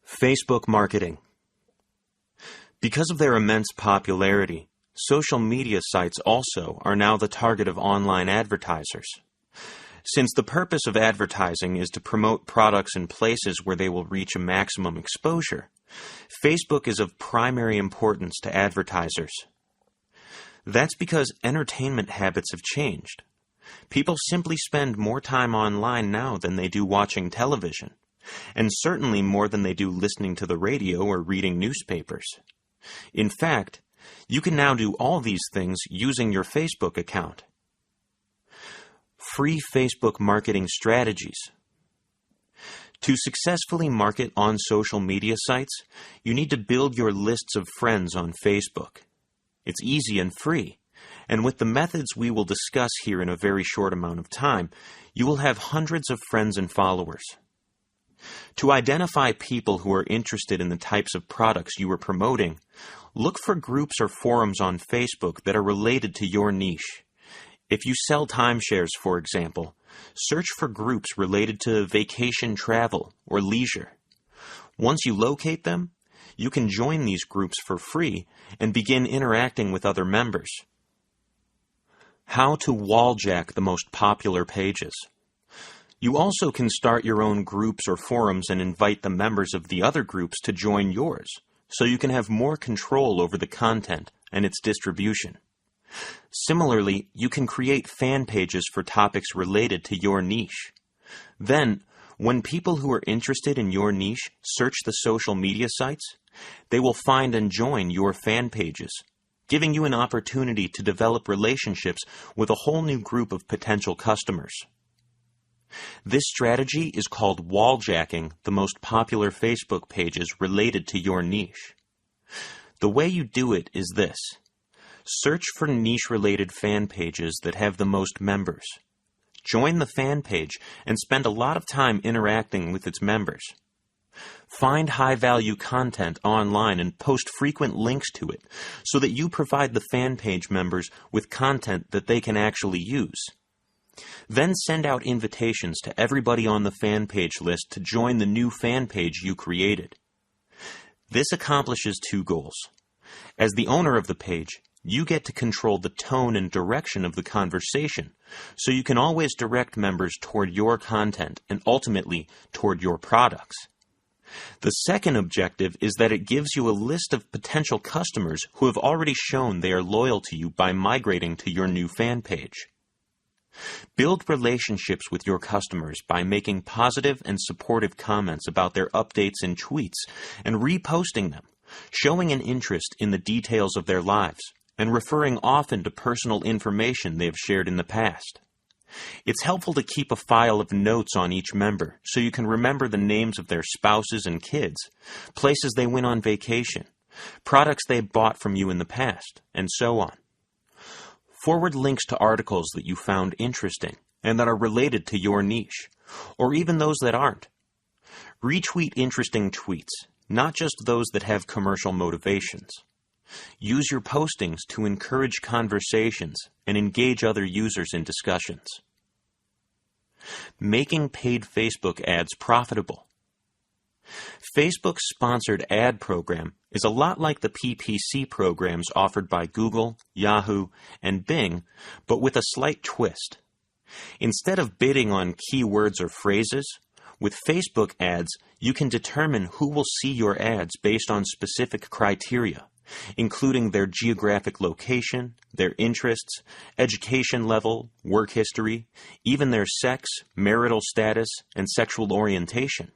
Facebook marketing. Because of their immense popularity, social media sites also are now the target of online advertisers. Since the purpose of advertising is to promote products in places where they will reach a maximum exposure, Facebook is of primary importance to advertisers. That's because entertainment habits have changed. People simply spend more time online now than they do watching television, and certainly more than they do listening to the radio or reading newspapers. In fact, you can now do all these things using your Facebook account. Free Facebook marketing strategies. To successfully market on social media sites, you need to build your lists of friends on Facebook. It's easy and free, and with the methods we will discuss here in a very short amount of time, you will have hundreds of friends and followers. To identify people who are interested in the types of products you are promoting, look for groups or forums on Facebook that are related to your niche. If you sell timeshares, for example, search for groups related to vacation travel or leisure. Once you locate them, you can join these groups for free and begin interacting with other members. How to walljack the most popular pages. You also can start your own groups or forums and invite the members of the other groups to join yours, so you can have more control over the content and its distribution. Similarly, you can create fan pages for topics related to your niche. Then, when people who are interested in your niche search the social media sites, they will find and join your fan pages, giving you an opportunity to develop relationships with a whole new group of potential customers. This strategy is called walljacking the most popular Facebook pages related to your niche. The way you do it is this. Search for niche-related fan pages that have the most members. Join the fan page and spend a lot of time interacting with its members. Find high-value content online and post frequent links to it so that you provide the fan page members with content that they can actually use. Then send out invitations to everybody on the fan page list to join the new fan page you created. This accomplishes two goals. As the owner of the page, you get to control the tone and direction of the conversation, so you can always direct members toward your content and ultimately toward your products. The second objective is that it gives you a list of potential customers who have already shown they are loyal to you by migrating to your new fan page. Build relationships with your customers by making positive and supportive comments about their updates and tweets and reposting them, showing an interest in the details of their lives, and referring often to personal information they have shared in the past. It's helpful to keep a file of notes on each member so you can remember the names of their spouses and kids, places they went on vacation, products they bought from you in the past, and so on. Forward links to articles that you found interesting and that are related to your niche, or even those that aren't. Retweet interesting tweets, not just those that have commercial motivations. Use your postings to encourage conversations and engage other users in discussions. Making paid Facebook ads profitable. Facebook's sponsored ad program is a lot like the PPC programs offered by Google, Yahoo, and Bing, but with a slight twist. Instead of bidding on keywords or phrases, with Facebook ads, you can determine who will see your ads based on specific criteria, including their geographic location, their interests, education level, work history, even their sex, marital status, and sexual orientation.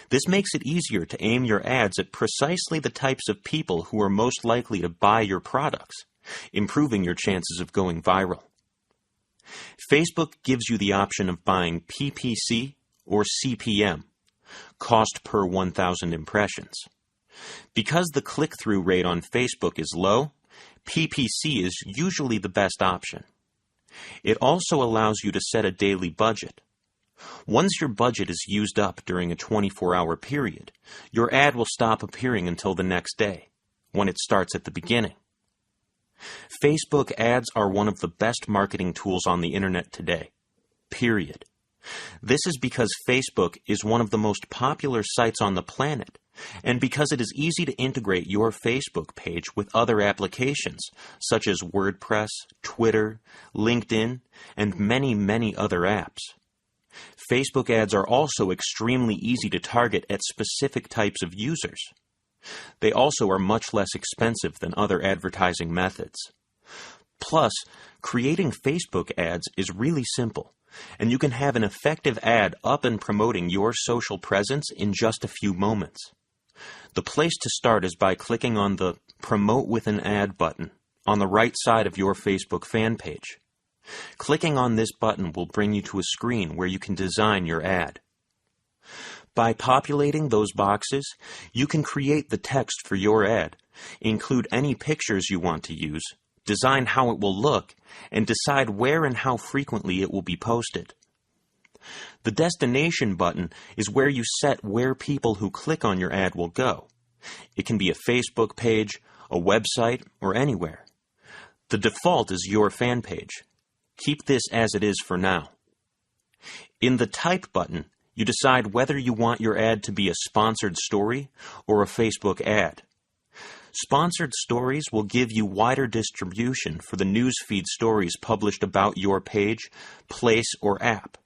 This makes it easier to aim your ads at precisely the types of people who are most likely to buy your products, improving your chances of going viral. Facebook gives you the option of buying PPC or CPM, cost per 1,000 impressions. Because the click-through rate on Facebook is low, PPC is usually the best option. It also allows you to set a daily budget. Once your budget is used up during a 24-hour period, your ad will stop appearing until the next day, when it starts at the beginning. Facebook ads are one of the best marketing tools on the internet today, period. This is because Facebook is one of the most popular sites on the planet, and because it is easy to integrate your Facebook page with other applications, such as WordPress, Twitter, LinkedIn, and many, many other apps. Facebook ads are also extremely easy to target at specific types of users. They also are much less expensive than other advertising methods. Plus, creating Facebook ads is really simple, and you can have an effective ad up and promoting your social presence in just a few moments. The place to start is by clicking on the Promote with an Ad button on the right side of your Facebook fan page. Clicking on this button will bring you to a screen where you can design your ad. By populating those boxes, you can create the text for your ad, include any pictures you want to use, design how it will look, and decide where and how frequently it will be posted. The Destination button is where you set where people who click on your ad will go. It can be a Facebook page, a website, or anywhere. The default is your fan page. Keep this as it is for now. In the Type button, you decide whether you want your ad to be a sponsored story or a Facebook ad. Sponsored stories will give you wider distribution for the newsfeed stories published about your page, place, or app.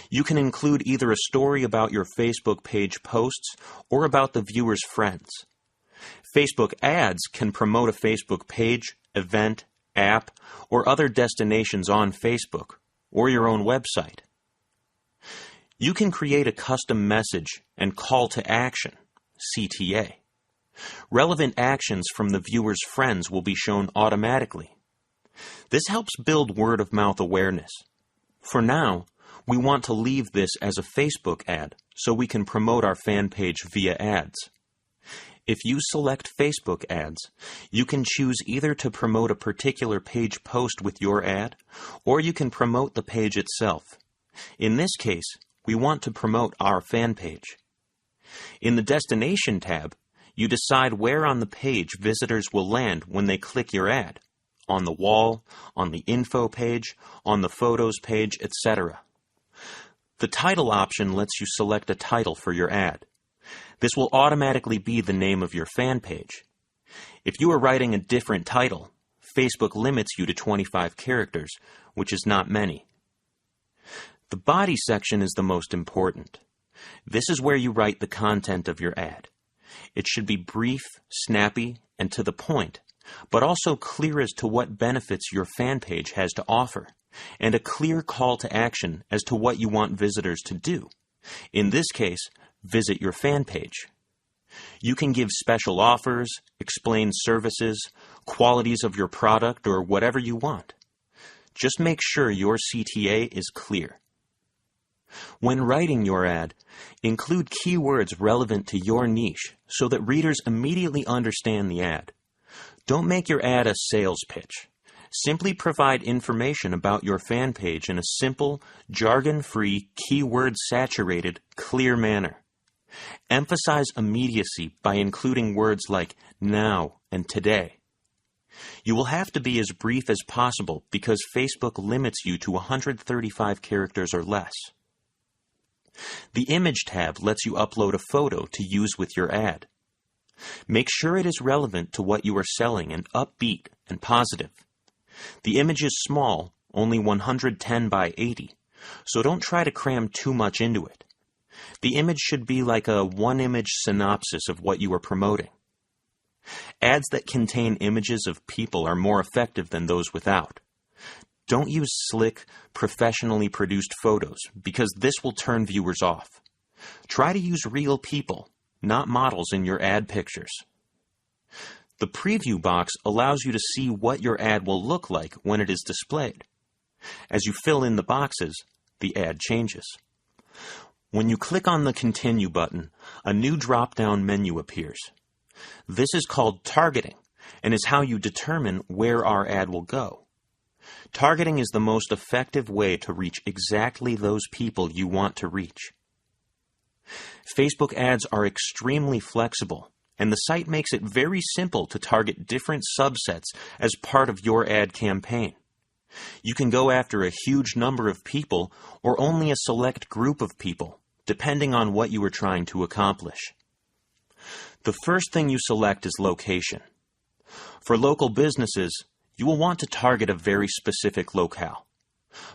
You can include either a story about your Facebook page posts or about the viewer's friends. Facebook ads can promote a Facebook page, event, app, or other destinations on Facebook, or your own website. You can create a custom message and call to action, CTA. Relevant actions from the viewer's friends will be shown automatically. This helps build word-of-mouth awareness. For now, we want to leave this as a Facebook ad so we can promote our fan page via ads. If you select Facebook ads, you can choose either to promote a particular page post with your ad, or you can promote the page itself. In this case, we want to promote our fan page. In the Destination tab, you decide where on the page visitors will land when they click your ad, on the wall, on the info page, on the photos page, etc. The Title option lets you select a title for your ad. This will automatically be the name of your fan page. If you are writing a different title, Facebook limits you to 25 characters, which is not many. The Body section is the most important. This is where you write the content of your ad. It should be brief, snappy, and to the point, but also clear as to what benefits your fan page has to offer, and a clear call to action as to what you want visitors to do. In this case, visit your fan page. You can give special offers, explain services, qualities of your product, or whatever you want. Just make sure your CTA is clear. When writing your ad, include keywords relevant to your niche so that readers immediately understand the ad. Don't make your ad a sales pitch. Simply provide information about your fan page in a simple, jargon-free, keyword-saturated, clear manner. Emphasize immediacy by including words like now and today. You will have to be as brief as possible because Facebook limits you to 135 characters or less. The Image tab lets you upload a photo to use with your ad. Make sure it is relevant to what you are selling and upbeat and positive. The image is small, only 110 by 80, so don't try to cram too much into it. The image should be like a one-image synopsis of what you are promoting. Ads that contain images of people are more effective than those without. Don't use slick, professionally produced photos, because this will turn viewers off. Try to use real people, not models in your ad pictures. The Preview box allows you to see what your ad will look like when it is displayed. As you fill in the boxes, the ad changes. When you click on the Continue button, a new drop-down menu appears. This is called Targeting, and is how you determine where our ad will go. Targeting is the most effective way to reach exactly those people you want to reach. Facebook ads are extremely flexible, and the site makes it very simple to target different subsets as part of your ad campaign. You can go after a huge number of people or only a select group of people, depending on what you are trying to accomplish. The first thing you select is location. For local businesses, you will want to target a very specific locale.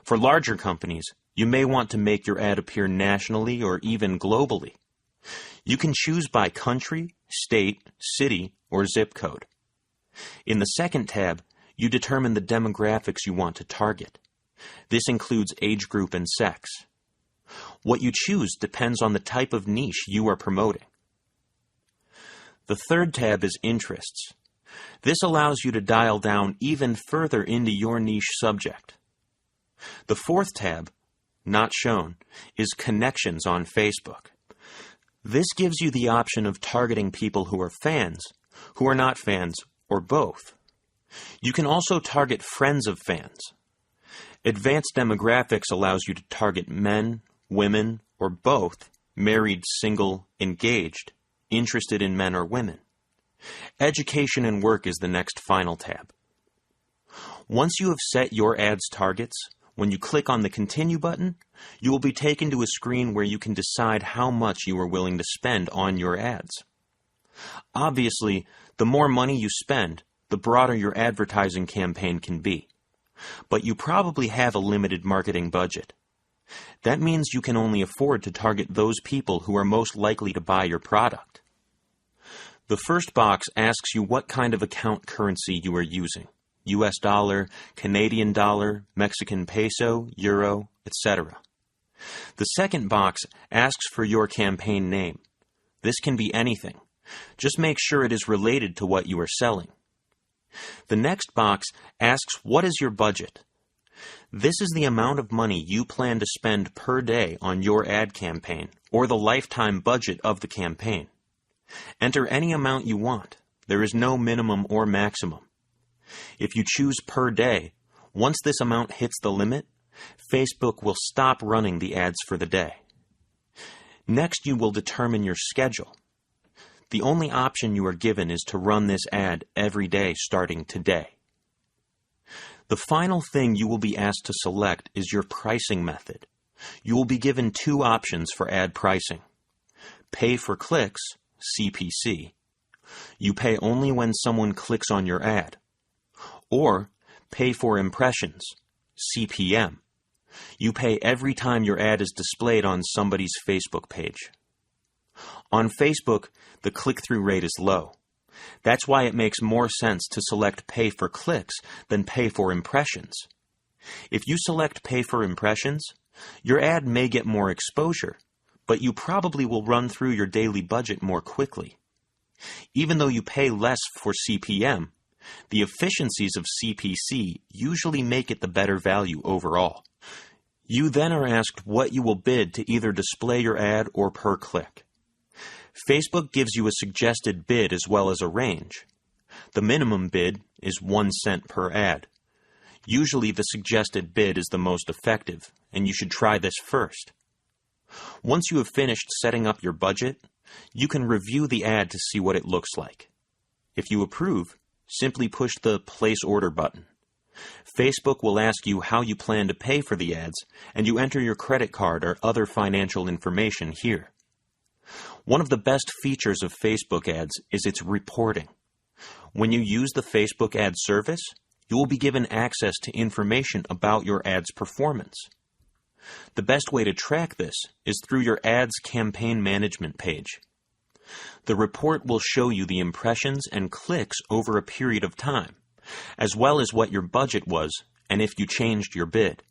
For larger companies, you may want to make your ad appear nationally or even globally. You can choose by country, state, city, or zip code. In the second tab, you determine the demographics you want to target. This includes age group and sex. What you choose depends on the type of niche you are promoting. The third tab is interests. This allows you to dial down even further into your niche subject. The fourth tab, not shown, is connections on Facebook. This gives you the option of targeting people who are fans, who are not fans, or both. You can also target friends of fans. Advanced demographics allows you to target men, women, or both, married, single, engaged, interested in men or women. Education and work is the next final tab. Once you have set your ad's targets, when you click on the Continue button, you will be taken to a screen where you can decide how much you are willing to spend on your ads. Obviously, the more money you spend, the broader your advertising campaign can be. But you probably have a limited marketing budget. That means you can only afford to target those people who are most likely to buy your product. The first box asks you what kind of account currency you are using: US dollar, Canadian dollar, Mexican peso, euro, etc. The second box asks for your campaign name. This can be anything. Just make sure it is related to what you are selling. The next box asks what is your budget. This is the amount of money you plan to spend per day on your ad campaign, or the lifetime budget of the campaign. Enter any amount you want. There is no minimum or maximum. If you choose per day, once this amount hits the limit, Facebook will stop running the ads for the day. Next, you will determine your schedule. The only option you are given is to run this ad every day starting today. The final thing you will be asked to select is your pricing method. You will be given two options for ad pricing: pay for clicks, CPC. You pay only when someone clicks on your ad. Or pay for impressions, CPM. You pay every time your ad is displayed on somebody's Facebook page. On Facebook, the click-through rate is low. That's why it makes more sense to select pay for clicks than pay for impressions. If you select pay for impressions, your ad may get more exposure, but you probably will run through your daily budget more quickly. Even though you pay less for CPM, the efficiencies of CPC usually make it the better value overall. You then are asked what you will bid to either display your ad or per click. Facebook gives you a suggested bid as well as a range. The minimum bid is 1 cent per ad. Usually the suggested bid is the most effective, and you should try this first. Once you have finished setting up your budget, you can review the ad to see what it looks like. If you approve, simply push the Place Order button. Facebook will ask you how you plan to pay for the ads, and you enter your credit card or other financial information here. One of the best features of Facebook ads is its reporting. When you use the Facebook ad service, you will be given access to information about your ad's performance. The best way to track this is through your ad's campaign management page. The report will show you the impressions and clicks over a period of time, as well as what your budget was and if you changed your bid.